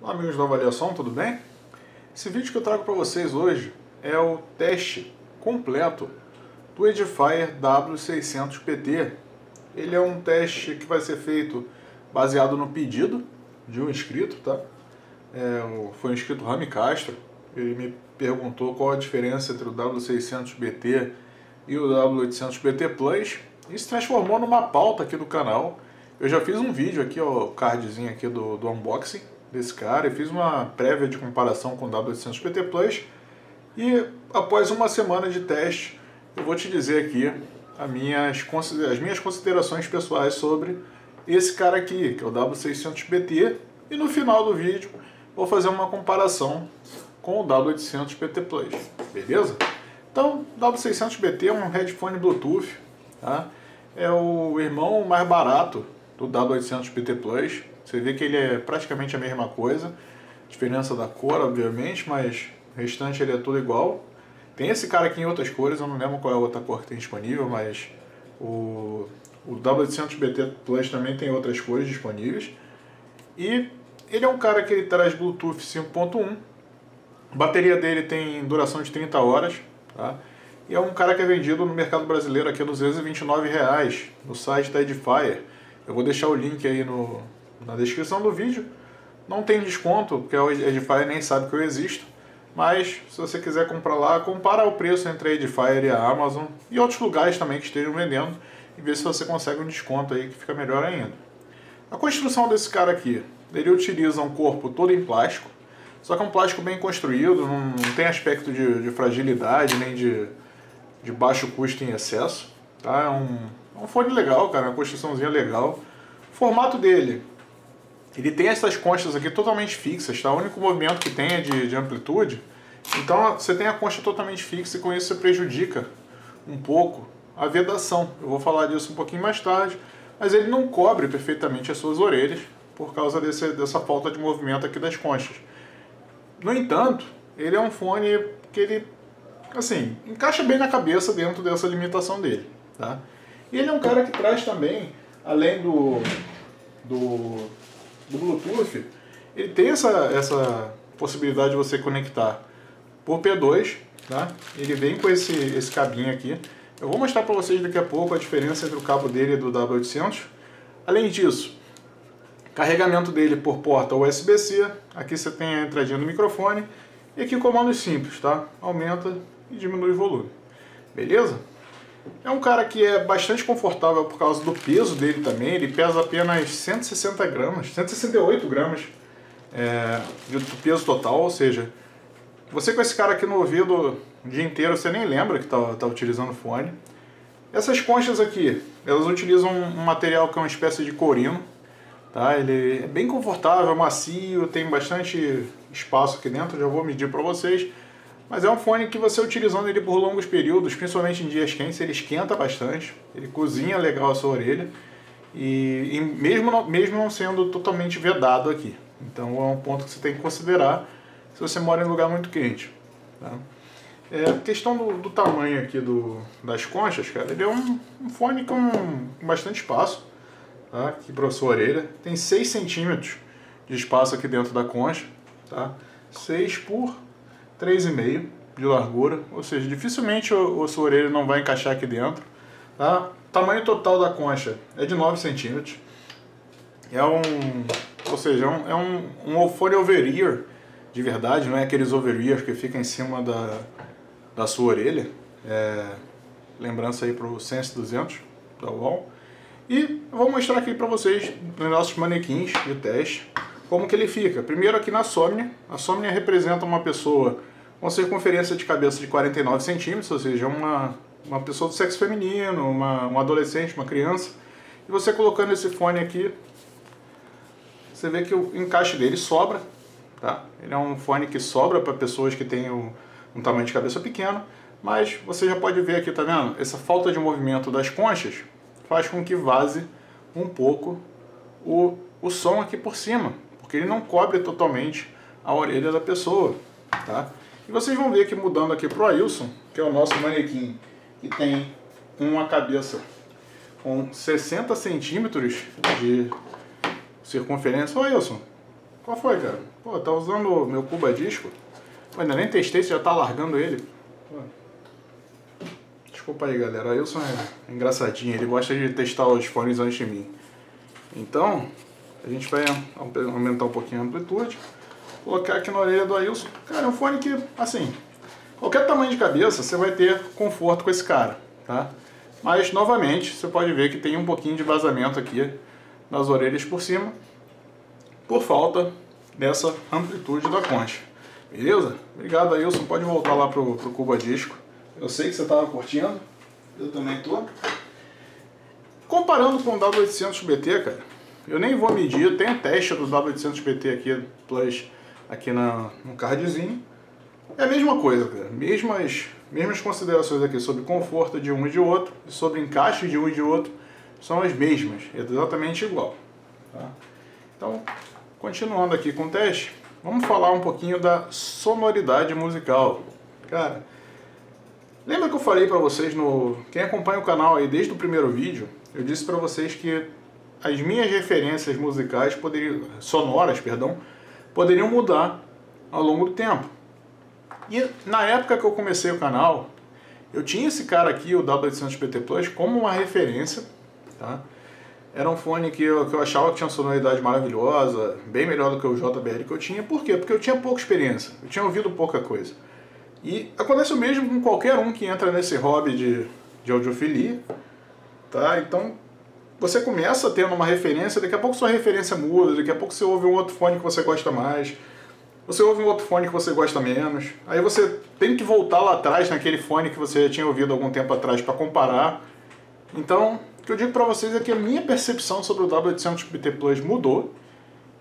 Olá amigos da avaliação, tudo bem? Esse vídeo que eu trago para vocês hoje é o teste completo do Edifier W600PT. Ele é um teste que vai ser feito baseado no pedido de um inscrito, tá? Foi o inscrito Rami Castro. Ele me perguntou qual a diferença entre o W600BT e o W800BT Plus e se transformou numa pauta aqui do canal. Eu já fiz um vídeo aqui, ó, o cardzinho aqui do unboxing desse cara, e fiz uma prévia de comparação com o W800BT Plus, e após uma semana de teste eu vou te dizer aqui as minhas considerações pessoais sobre esse cara aqui, que é o W600BT, e no final do vídeo vou fazer uma comparação com o W800BT Plus, beleza? Então, o W600BT é um headphone Bluetooth, tá? É o irmão mais barato do W800BT Plus. Você vê que ele é praticamente a mesma coisa, diferença da cor, obviamente, mas o restante ele é tudo igual. Tem esse cara aqui em outras cores, eu não lembro qual é a outra cor que tem disponível, mas o W800BT Plus também tem outras cores disponíveis. E ele é um cara que ele traz Bluetooth 5.1, a bateria dele tem duração de 30 horas, tá? E é um cara que é vendido no mercado brasileiro aqui a R$229 no site da Edifier. Eu vou deixar o link aí na descrição do vídeo. Não tem desconto, porque a Edifier nem sabe que eu existo. Mas se você quiser comprar lá, compara o preço entre a Edifier e a Amazon e outros lugares também que estejam vendendo e ver se você consegue um desconto aí que fica melhor ainda. A construção desse cara aqui, ele utiliza um corpo todo em plástico, só que é um plástico bem construído, não tem aspecto de fragilidade nem de baixo custo em excesso, tá? É um fone legal, cara, uma construçãozinha legal. O formato dele, ele tem essas conchas aqui totalmente fixas, tá? O único movimento que tem é de amplitude, então você tem a concha totalmente fixa e com isso você prejudica um pouco a vedação. Eu vou falar disso um pouquinho mais tarde, mas ele não cobre perfeitamente as suas orelhas por causa dessa falta de movimento aqui das conchas. No entanto, ele é um fone que ele, assim, encaixa bem na cabeça dentro dessa limitação dele, tá? E ele é um cara que traz também, além do Bluetooth, ele tem essa possibilidade de você conectar por P2, tá? Ele vem com esse cabinho aqui. Eu vou mostrar para vocês daqui a pouco a diferença entre o cabo dele e do W800. Além disso, carregamento dele por porta USB-C. Aqui você tem a entradinha do microfone. E aqui comandos simples, tá? Aumenta e diminui o volume. Beleza? É um cara que é bastante confortável por causa do peso dele também. Ele pesa apenas 160 gramas, 168 gramas de peso total. Ou seja, você com esse cara aqui no ouvido o dia inteiro, você nem lembra que tá utilizando fone. Essas conchas aqui, elas utilizam um material que é uma espécie de corino. Tá? Ele é bem confortável, macio, tem bastante espaço aqui dentro, já vou medir para vocês. Mas é um fone que você utilizando ele por longos períodos, principalmente em dias quentes, ele esquenta bastante, ele cozinha legal a sua orelha, e mesmo não sendo totalmente vedado aqui. Então é um ponto que você tem que considerar se você mora em lugar muito quente. Tá? Questão do tamanho aqui das conchas, cara, ele é um fone com bastante espaço, tá? Aqui para a sua orelha. Tem 6 centímetros de espaço aqui dentro da concha, tá? 6 por 3,5 de largura, ou seja, dificilmente a sua orelha não vai encaixar aqui dentro, tá? O tamanho total da concha é de 9 centímetros. Ou seja, é um fone over-ear de verdade, não é aqueles over-ears que fica em cima da sua orelha. Lembrança aí para o Sense 200 da UOL. E eu vou mostrar aqui para vocês, nos nossos manequins de teste, como que ele fica. Primeiro aqui na Somnia. A Somnia representa uma pessoa com circunferência de cabeça de 49 centímetros, ou seja, uma pessoa do sexo feminino, um adolescente, uma criança. E você colocando esse fone aqui, você vê que o encaixe dele sobra, tá? Ele é um fone que sobra para pessoas que têm um tamanho de cabeça pequeno, mas você já pode ver aqui, tá vendo? Essa falta de movimento das conchas faz com que vaze um pouco o som aqui por cima, porque ele não cobre totalmente a orelha da pessoa, tá? E vocês vão ver que mudando aqui para o Ailson, que é o nosso manequim, que tem uma cabeça com 60 centímetros de circunferência. Ô Ailson, Qual foi, cara? Pô, tá usando o meu Cuba Disco? Pô, ainda nem testei, você já tá largando ele. Pô. Desculpa aí, galera. O Ailson é engraçadinho, ele gosta de testar os fones antes de mim. Então, a gente vai aumentar um pouquinho a amplitude. Colocar aqui na orelha do Ailson. Cara, é um fone que, assim, qualquer tamanho de cabeça você vai ter conforto com esse cara, tá? Mas, novamente, você pode ver que tem um pouquinho de vazamento aqui nas orelhas por cima, por falta dessa amplitude da concha. Beleza? Obrigado, Ailson. Pode voltar lá pro Cuba Disco. Eu sei que você estava curtindo. Eu também tô. Comparando com o W800BT, cara, eu nem vou medir. Tem o teste do W800BT aqui, Plus, aqui no cardzinho. É a mesma coisa, cara. Mesmas considerações aqui sobre conforto de um e de outro, e sobre encaixe de um e de outro, são as mesmas. É exatamente igual. Tá? Então, continuando aqui com o teste, vamos falar um pouquinho da sonoridade musical. Cara, lembra que eu falei pra vocês, quem acompanha o canal aí desde o primeiro vídeo, eu disse pra vocês que as minhas referências musicais sonoras, poderiam mudar ao longo do tempo. E na época que eu comecei o canal, eu tinha esse cara aqui, o W800BT Plus, como uma referência, tá? Era um fone que eu achava que tinha uma sonoridade maravilhosa, bem melhor do que o JBL que eu tinha. Por quê? Porque eu tinha pouca experiência, eu tinha ouvido pouca coisa. E acontece o mesmo com qualquer um que entra nesse hobby de audiofilia, tá? Então, você começa tendo uma referência, daqui a pouco sua referência muda, daqui a pouco você ouve um outro fone que você gosta mais, você ouve um outro fone que você gosta menos, aí você tem que voltar lá atrás naquele fone que você tinha ouvido algum tempo atrás para comparar. Então, o que eu digo para vocês é que a minha percepção sobre o W800BT Plus mudou,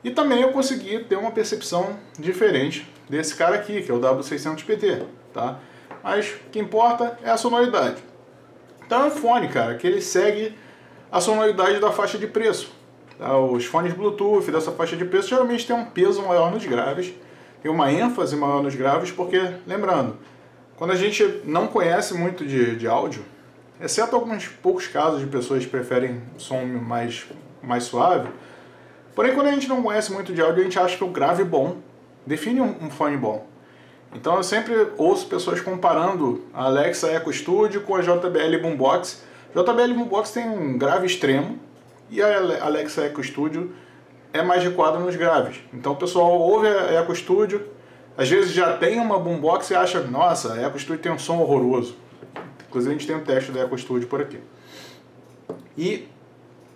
e também eu consegui ter uma percepção diferente desse cara aqui, que é o W600BT, tá? Mas o que importa é a sonoridade. Então é um fone, cara, que ele segue a sonoridade da faixa de preço. Tá? Os fones Bluetooth dessa faixa de preço geralmente têm um peso maior nos graves, tem uma ênfase maior nos graves, porque, lembrando, quando a gente não conhece muito de áudio, exceto alguns poucos casos de pessoas que preferem som mais suave, porém quando a gente não conhece muito de áudio, a gente acha que o grave bom define um fone bom. Então eu sempre ouço pessoas comparando a Alexa Echo Studio com a JBL Boombox. A JBL Boombox tem um grave extremo e a Alexa Echo Studio é mais recuada nos graves. Então o pessoal ouve a Echo Studio, às vezes já tem uma Boombox e acha, nossa, a Echo Studio tem um som horroroso. Inclusive a gente tem um teste da Echo Studio por aqui. E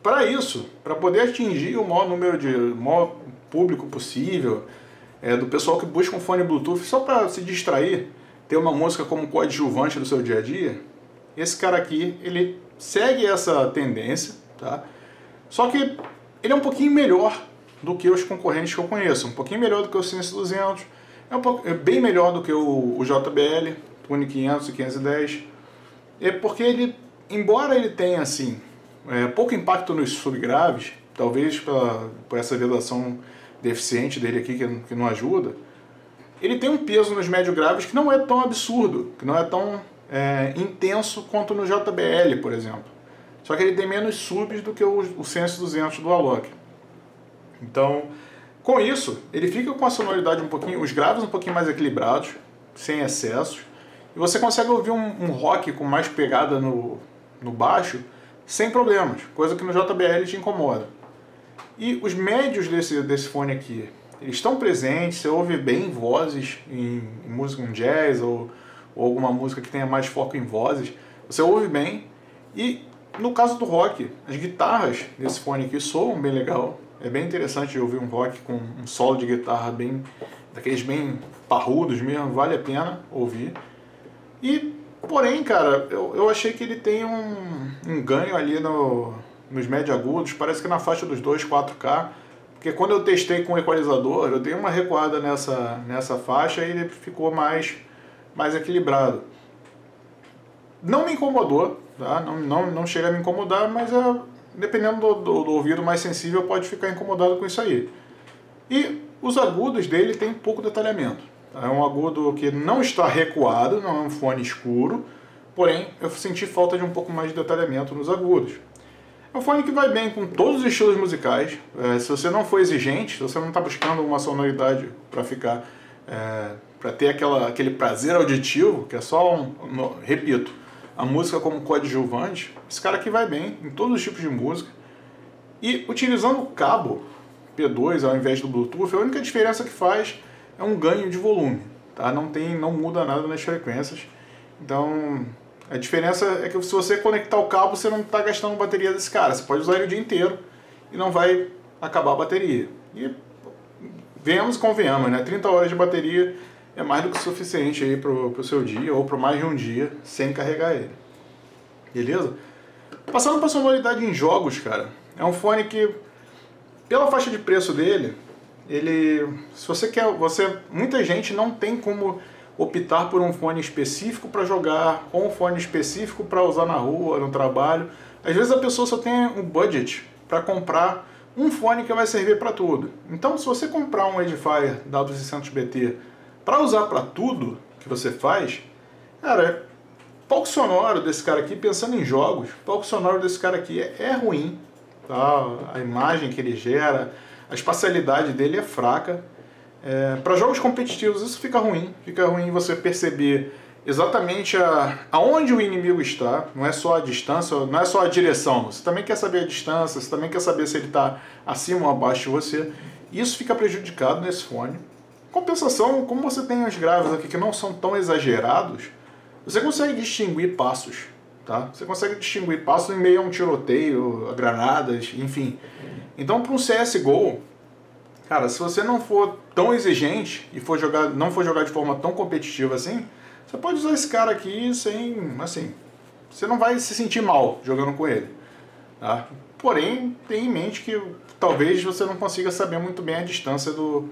para isso, para poder atingir o maior público possível, do pessoal que busca um fone Bluetooth só para se distrair, ter uma música como coadjuvante do seu dia a dia, esse cara aqui, ele segue essa tendência, tá? Só que ele é um pouquinho melhor do que os concorrentes que eu conheço, um pouquinho melhor do que o Sense 200, é bem melhor do que o JBL, Tune 500 e 510, porque ele, embora ele tenha assim, pouco impacto nos subgraves, talvez por essa vedação deficiente dele aqui que não ajuda, ele tem um peso nos médio graves que não é tão absurdo, que não é tão intenso quanto no JBL, por exemplo. Só que ele tem menos subs do que o Sense 200 do Alok. Então, com isso, ele fica com a sonoridade os graves um pouquinho mais equilibrados, sem excessos, e você consegue ouvir um rock com mais pegada no baixo, sem problemas, coisa que no JBL te incomoda. E os médios desse fone aqui, eles estão presentes, você ouve bem vozes em música, um jazz ou alguma música que tenha mais foco em vozes, você ouve bem. E no caso do rock, as guitarras desse fone aqui soam bem legal, é bem interessante ouvir um rock com um solo de guitarra daqueles bem parrudos mesmo, vale a pena ouvir. E, porém, cara, eu achei que ele tem um ganho ali nos médio agudos, parece que na faixa dos 2, 4K, porque quando eu testei com o equalizador, eu dei uma recuada nessa faixa e ele ficou mais equilibrado. Não me incomodou, tá? Não chega a me incomodar, mas dependendo do ouvido mais sensível pode ficar incomodado com isso aí. E os agudos dele tem pouco detalhamento. É um agudo que não está recuado, não é um fone escuro, porém eu senti falta de um pouco mais de detalhamento nos agudos. É um fone que vai bem com todos os estilos musicais. Se você não for exigente, se você não está buscando uma sonoridade para ficar, para ter aquele prazer auditivo, que é só repito, a música como coadjuvante, esse cara aqui vai bem em todos os tipos de música. E utilizando o cabo P2 ao invés do Bluetooth, a única diferença que faz é um ganho de volume, tá? Não muda nada nas frequências. Então, a diferença é que se você conectar o cabo, você não está gastando bateria desse cara. Você pode usar ele o dia inteiro e não vai acabar a bateria. E venhamos e convenhamos, né? 30 horas de bateria é mais do que suficiente aí pro seu dia, ou para mais de um dia, sem carregar ele. Beleza? Passando para a sonoridade em jogos, cara, é um fone que, pela faixa de preço dele, se você quer, muita gente não tem como optar por um fone específico para jogar, ou um fone específico para usar na rua, no trabalho. Às vezes a pessoa só tem um budget para comprar um fone que vai servir para tudo. Então, se você comprar um Edifier W600BT para usar para tudo que você faz, cara, o palco sonoro desse cara aqui, pensando em jogos, o palco sonoro desse cara aqui é ruim, tá? A imagem que ele gera, a espacialidade dele é fraca. Para jogos competitivos isso fica ruim você perceber exatamente aonde o inimigo está, não é só a distância, não é só a direção, você também quer saber a distância, você também quer saber se ele está acima ou abaixo de você, isso fica prejudicado nesse fone. Compensação, como você tem os graves aqui que não são tão exagerados, você consegue distinguir passos, tá? Você consegue distinguir passos em meio a um tiroteio, a granadas, enfim. Então, para um CSGO, cara, se você não for tão exigente e não for jogar de forma tão competitiva assim, você pode usar esse cara aqui sem, assim, você não vai se sentir mal jogando com ele, tá? Porém, tenha em mente que talvez você não consiga saber muito bem a distância do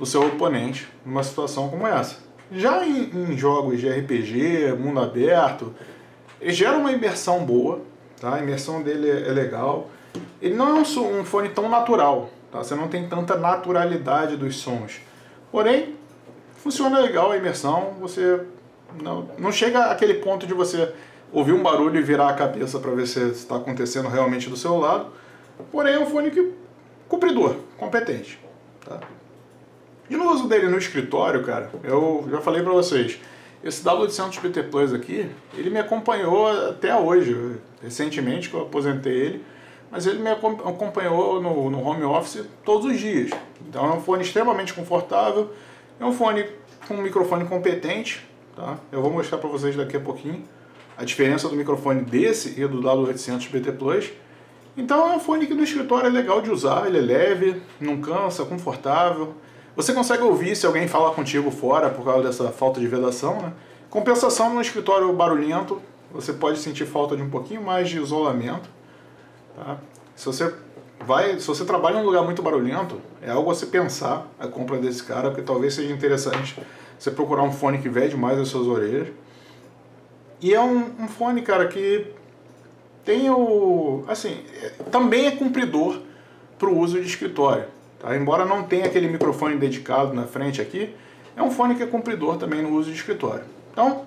seu oponente numa situação como essa. Já em jogos de RPG, mundo aberto, ele gera uma imersão boa, tá? A imersão dele é legal. Ele não é um fone tão natural, tá? Você não tem tanta naturalidade dos sons. Porém, funciona legal a imersão, você não chega àquele ponto de você ouvir um barulho e virar a cabeça para ver se está acontecendo realmente do seu lado. Porém, é um fone cumpridor, competente, tá? E no uso dele no escritório, cara, eu já falei para vocês, esse W800BT Plus aqui, ele me acompanhou até hoje, recentemente que eu aposentei ele, mas ele me acompanhou no home office todos os dias. Então é um fone extremamente confortável, é um fone com um microfone competente, tá? Eu vou mostrar para vocês daqui a pouquinho a diferença do microfone desse e do W800BT Plus. Então é um fone que no escritório é legal de usar, ele é leve, não cansa, confortável. Você consegue ouvir se alguém falar contigo fora por causa dessa falta de vedação, né? Compensação no escritório barulhento, você pode sentir falta de um pouquinho mais de isolamento, tá? Se você trabalha em um lugar muito barulhento, é algo a se pensar a compra desse cara, porque talvez seja interessante você procurar um fone que vede mais as suas orelhas. E é um fone, cara, que tem também é cumpridor para o uso de escritório. Tá? Embora não tenha aquele microfone dedicado na frente aqui, é um fone que é cumpridor também no uso de escritório. Então,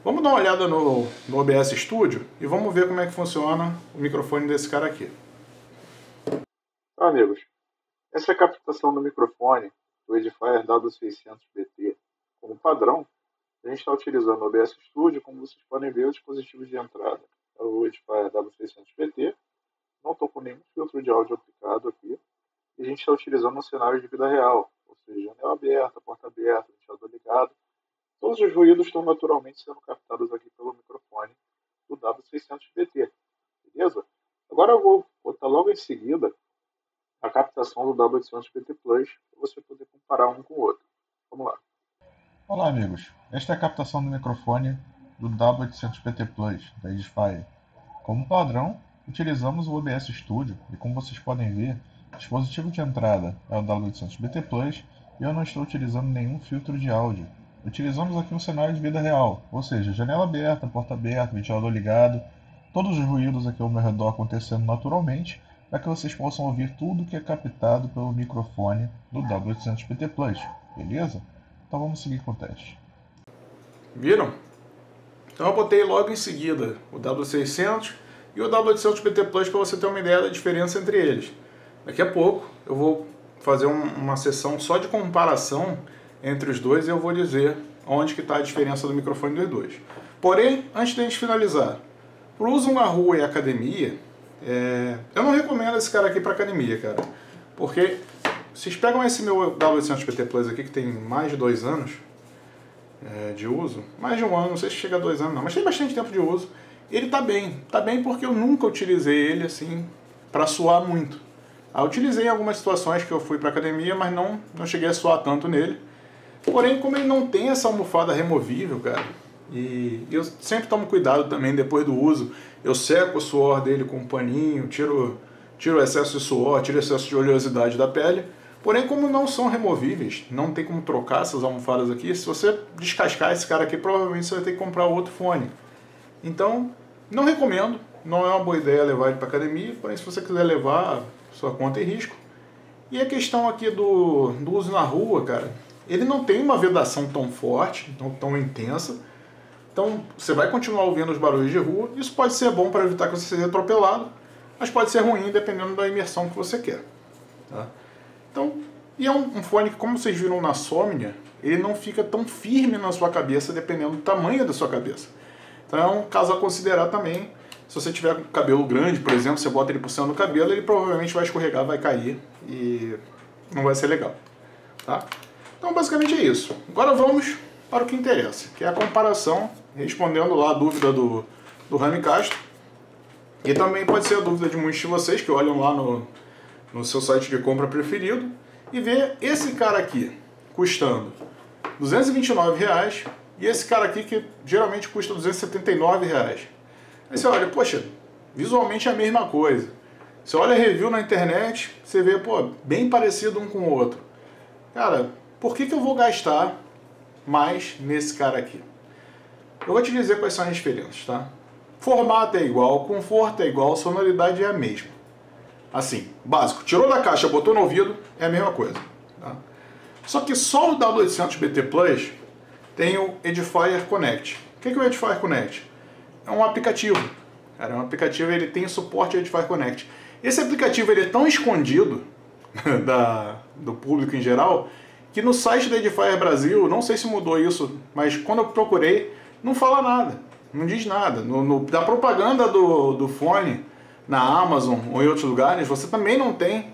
vamos dar uma olhada no OBS Studio e vamos ver como é que funciona o microfone desse cara aqui. Amigos, essa é a captação do microfone do Edifier W600BT. Como padrão, a gente está utilizando o OBS Studio, como vocês podem ver, os dispositivos de entrada. É o Edifier W600BT, não estou com nenhum filtro de áudio aplicado aqui. E a gente está utilizando um cenário de vida real, ou seja, janela aberta, porta aberta, ventilador ligado. Todos os ruídos estão naturalmente sendo captados aqui pelo microfone do W600BT, beleza? Agora eu vou botar logo em seguida a captação do W800BT Plus para você poder comparar um com o outro. Vamos lá. Olá amigos, esta é a captação do microfone do W800BT Plus da Edifier. Como padrão, utilizamos o OBS Studio e como vocês podem ver, o dispositivo de entrada é o W800BT Plus e eu não estou utilizando nenhum filtro de áudio. Utilizamos aqui um cenário de vida real, ou seja, janela aberta, porta aberta, ventilador ligado, todos os ruídos aqui ao meu redor acontecendo naturalmente, para que vocês possam ouvir tudo que é captado pelo microfone do W800BT Plus, beleza? Então vamos seguir com o teste. Viram? Então eu botei logo em seguida o W600 e o W800BT Plus para você ter uma ideia da diferença entre eles. Daqui a pouco eu vou fazer uma sessão só de comparação entre os dois e eu vou dizer onde que está a diferença do microfone dos dois. Porém, antes de a gente finalizar, para o uso na rua e academia, eu não recomendo esse cara aqui para academia, cara, porque vocês pegam esse meu W800BT Plus aqui, que tem mais de 2 anos de uso, mais de 1 ano, não sei se chega a 2 anos não, mas tem bastante tempo de uso. Ele tá bem porque eu nunca utilizei ele assim para suar muito. Eu utilizei em algumas situações que eu fui para academia, mas não cheguei a suar tanto nele. Porém, como ele não tem essa almofada removível, cara, e eu sempre tomo cuidado também depois do uso, eu seco o suor dele com um paninho, tiro o excesso de suor, tiro o excesso de oleosidade da pele. Porém, como não são removíveis, não tem como trocar essas almofadas aqui, se você descascar esse cara aqui, provavelmente você vai ter que comprar outro fone. Então, não recomendo, não é uma boa ideia levar ele para academia, porém se você quiser levar, sua conta é risco. E a questão aqui do uso na rua, cara, ele não tem uma vedação tão forte, tão intensa, então você vai continuar ouvindo os barulhos de rua. Isso pode ser bom para evitar que você seja atropelado, mas pode ser ruim dependendo da imersão que você quer. Tá? Então, e é um fone que, como vocês viram na Somnia, ele não fica tão firme na sua cabeça dependendo do tamanho da sua cabeça. Então é um caso a considerar também. Se você tiver com cabelo grande, por exemplo, você bota ele por cima do cabelo, ele provavelmente vai escorregar, vai cair e não vai ser legal. Tá? Então basicamente é isso. Agora vamos para o que interessa, que é a comparação, respondendo lá a dúvida do Rami Castro. E também pode ser a dúvida de muitos de vocês que olham lá no seu site de compra preferido e vê esse cara aqui custando R$229 e esse cara aqui que geralmente custa R$279. Aí você olha, poxa, visualmente é a mesma coisa. Você olha a review na internet, você vê, pô, bem parecido um com o outro. Cara, por que eu vou gastar mais nesse cara aqui? Eu vou te dizer quais são as diferenças, tá? Formato é igual, conforto é igual, sonoridade é a mesma. Assim, básico, tirou da caixa, botou no ouvido, é a mesma coisa. Tá? Só que só o W800BT Plus tem o Edifier Connect. O que é o Edifier Connect? É um aplicativo. Cara, é um aplicativo, ele tem suporte ao Edifier Connect. Esse aplicativo ele é tão escondido do público em geral, que no site da Edifier Brasil, não sei se mudou isso, mas quando eu procurei, não fala nada, não diz nada. Da propaganda do fone, na Amazon ou em outros lugares, você também não tem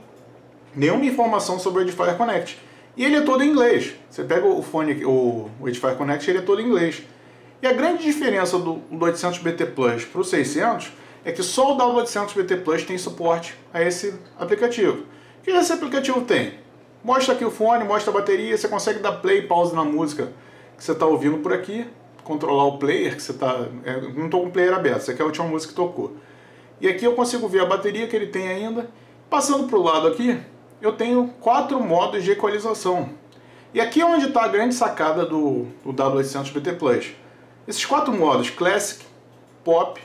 nenhuma informação sobre o Edifier Connect. E ele é todo em inglês. Você pega o fone, o Edifier Connect, ele é todo em inglês. E a grande diferença do 800BT Plus para o 600 é que só o W800BT Plus tem suporte a esse aplicativo. O que esse aplicativo tem? Mostra aqui o fone, mostra a bateria, você consegue dar play e pause na música que você está ouvindo por aqui, controlar o player que você está... não estou com o player aberto, essa aqui é a última música que tocou. E aqui eu consigo ver a bateria que ele tem ainda. Passando para o lado aqui, eu tenho 4 modos de equalização. E aqui é onde está a grande sacada do W800BT Plus. Esses 4 modos, Classic, Pop,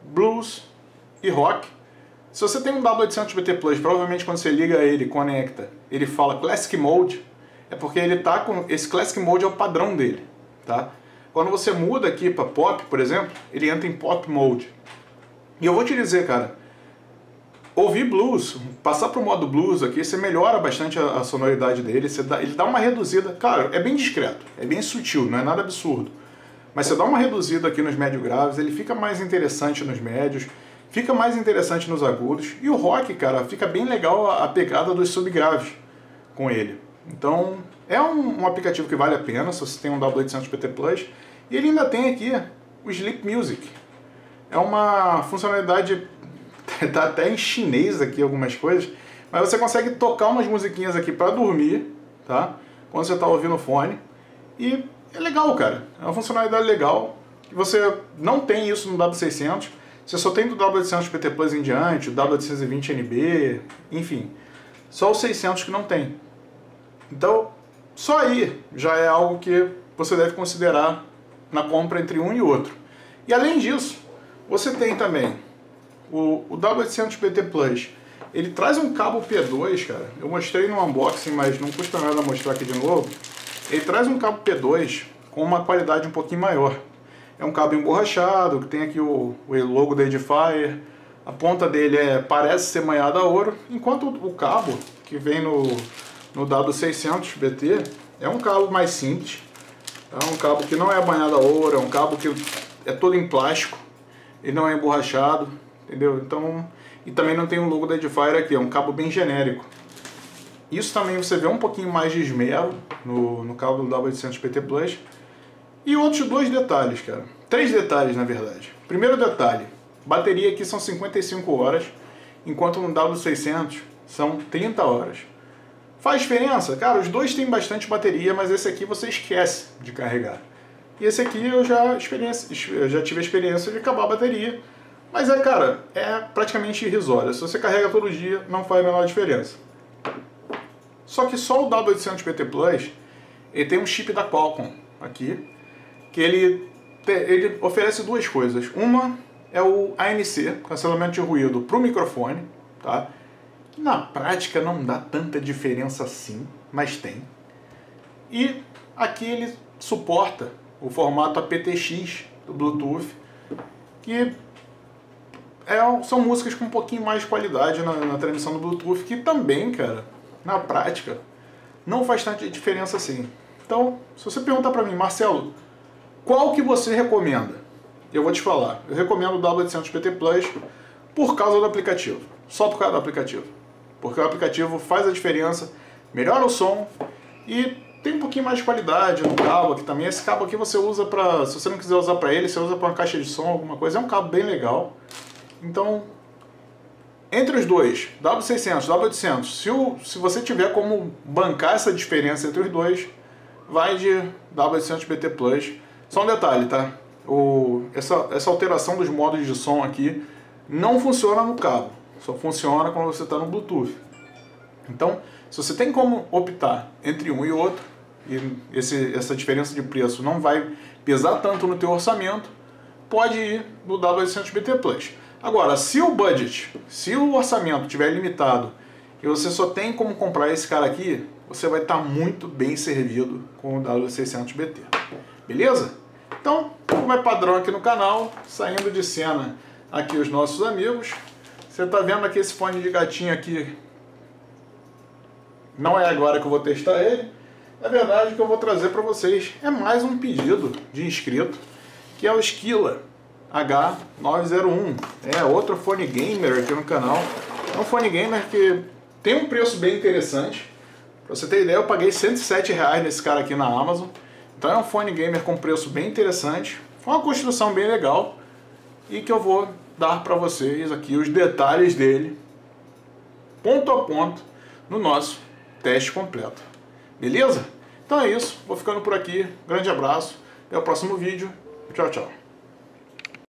Blues e Rock. Se você tem um W800BT Plus, provavelmente quando você liga ele, conecta, ele fala Classic Mode, é porque ele está com... esse Classic Mode é o padrão dele. Tá? Quando você muda aqui para Pop, por exemplo, ele entra em Pop Mode. E eu vou te dizer, cara, ouvir blues, passar para o modo blues aqui, você melhora bastante a sonoridade dele, ele dá uma reduzida, claro, é bem discreto, é bem sutil, não é nada absurdo. Mas você dá uma reduzida aqui nos médios graves, ele fica mais interessante nos médios, fica mais interessante nos agudos, e o rock, cara, fica bem legal a pegada dos subgraves com ele. Então, é um aplicativo que vale a pena, se você tem um W800BT Plus, e ele ainda tem aqui o Sleep Music. É uma funcionalidade, tá até em chinês aqui algumas coisas, mas você consegue tocar umas musiquinhas aqui para dormir, tá? Quando você está ouvindo o fone. E é legal, cara. É uma funcionalidade legal. Você não tem isso no W600. Você só tem do W800BT Plus em diante, o W820NB, enfim. Só o 600 que não tem. Então, só aí já é algo que você deve considerar na compra entre um e outro. E além disso, você tem também o W800BT Plus. Ele traz um cabo P2, cara. Eu mostrei no unboxing, mas não custa nada mostrar aqui de novo. Ele traz um cabo P2 com uma qualidade um pouquinho maior. é um cabo emborrachado, que tem aqui o logo da Edifier. A ponta dele parece ser manhada a ouro, enquanto o cabo que vem no W600 BT é um cabo mais simples. É um cabo que não é banhado a ouro, é um cabo que é todo em plástico e não é emborrachado, entendeu? Então, e também não tem o logo da Edifier aqui, é um cabo bem genérico. Isso também você vê um pouquinho mais de esmero no cabo do W800 PT Plus. E outros dois detalhes, cara. 3 detalhes, na verdade. Primeiro detalhe, bateria aqui são 55 horas, enquanto no W600 são 30 horas. Faz diferença? Cara, os dois têm bastante bateria, mas esse aqui você esquece de carregar. E esse aqui eu já tive a experiência de acabar a bateria. Mas cara, é praticamente irrisório. Se você carrega todo dia, não faz a menor diferença. Só que só o W800 PT Plus, ele tem um chip da Qualcomm aqui, que ele oferece duas coisas. Uma é o ANC, cancelamento de ruído para o microfone, tá? Na prática não dá tanta diferença assim, mas tem. E aqui ele suporta o formato aptX do Bluetooth, que são músicas com um pouquinho mais de qualidade na transmissão do Bluetooth, que também, cara, na prática, não faz tanta diferença assim. Então, se você perguntar para mim, Marcelo, qual que você recomenda? Eu vou te falar. Eu recomendo o W800 PT Plus por causa do aplicativo. Só por causa do aplicativo. Porque o aplicativo faz a diferença, melhora o som e tem um pouquinho mais de qualidade no cabo aqui também. Esse cabo aqui você usa para, se você não quiser usar para ele, você usa para uma caixa de som, alguma coisa. É um cabo bem legal. Então, entre os dois, W600, W800, se você tiver como bancar essa diferença entre os dois, vai de W800 PT Plus. Só um detalhe, tá? Essa alteração dos modos de som aqui não funciona no cabo, só funciona quando você está no Bluetooth. Então, se você tem como optar entre um e outro, e essa diferença de preço não vai pesar tanto no teu orçamento, pode ir no W800 PT Plus. Agora, se o orçamento estiver limitado e você só tem como comprar esse cara aqui, você vai estar muito bem servido com o W600 BT. Beleza? Então, como é padrão aqui no canal, saindo de cena aqui os nossos amigos. Você está vendo aqui esse fone de gatinho aqui? Não é agora que eu vou testar ele. Na verdade, o que eu vou trazer para vocês é mais um pedido de inscrito, que é o Esquila H901. É outro fone gamer aqui no canal. É um fone gamer que tem um preço bem interessante. Pra você ter ideia, eu paguei R$107 nesse cara aqui na Amazon. Então é um fone gamer com preço bem interessante. Foi uma construção bem legal. E que eu vou dar para vocês aqui os detalhes dele, ponto a ponto, no nosso teste completo. Beleza? Então é isso. Vou ficando por aqui. Grande abraço. Até o próximo vídeo. Tchau, tchau.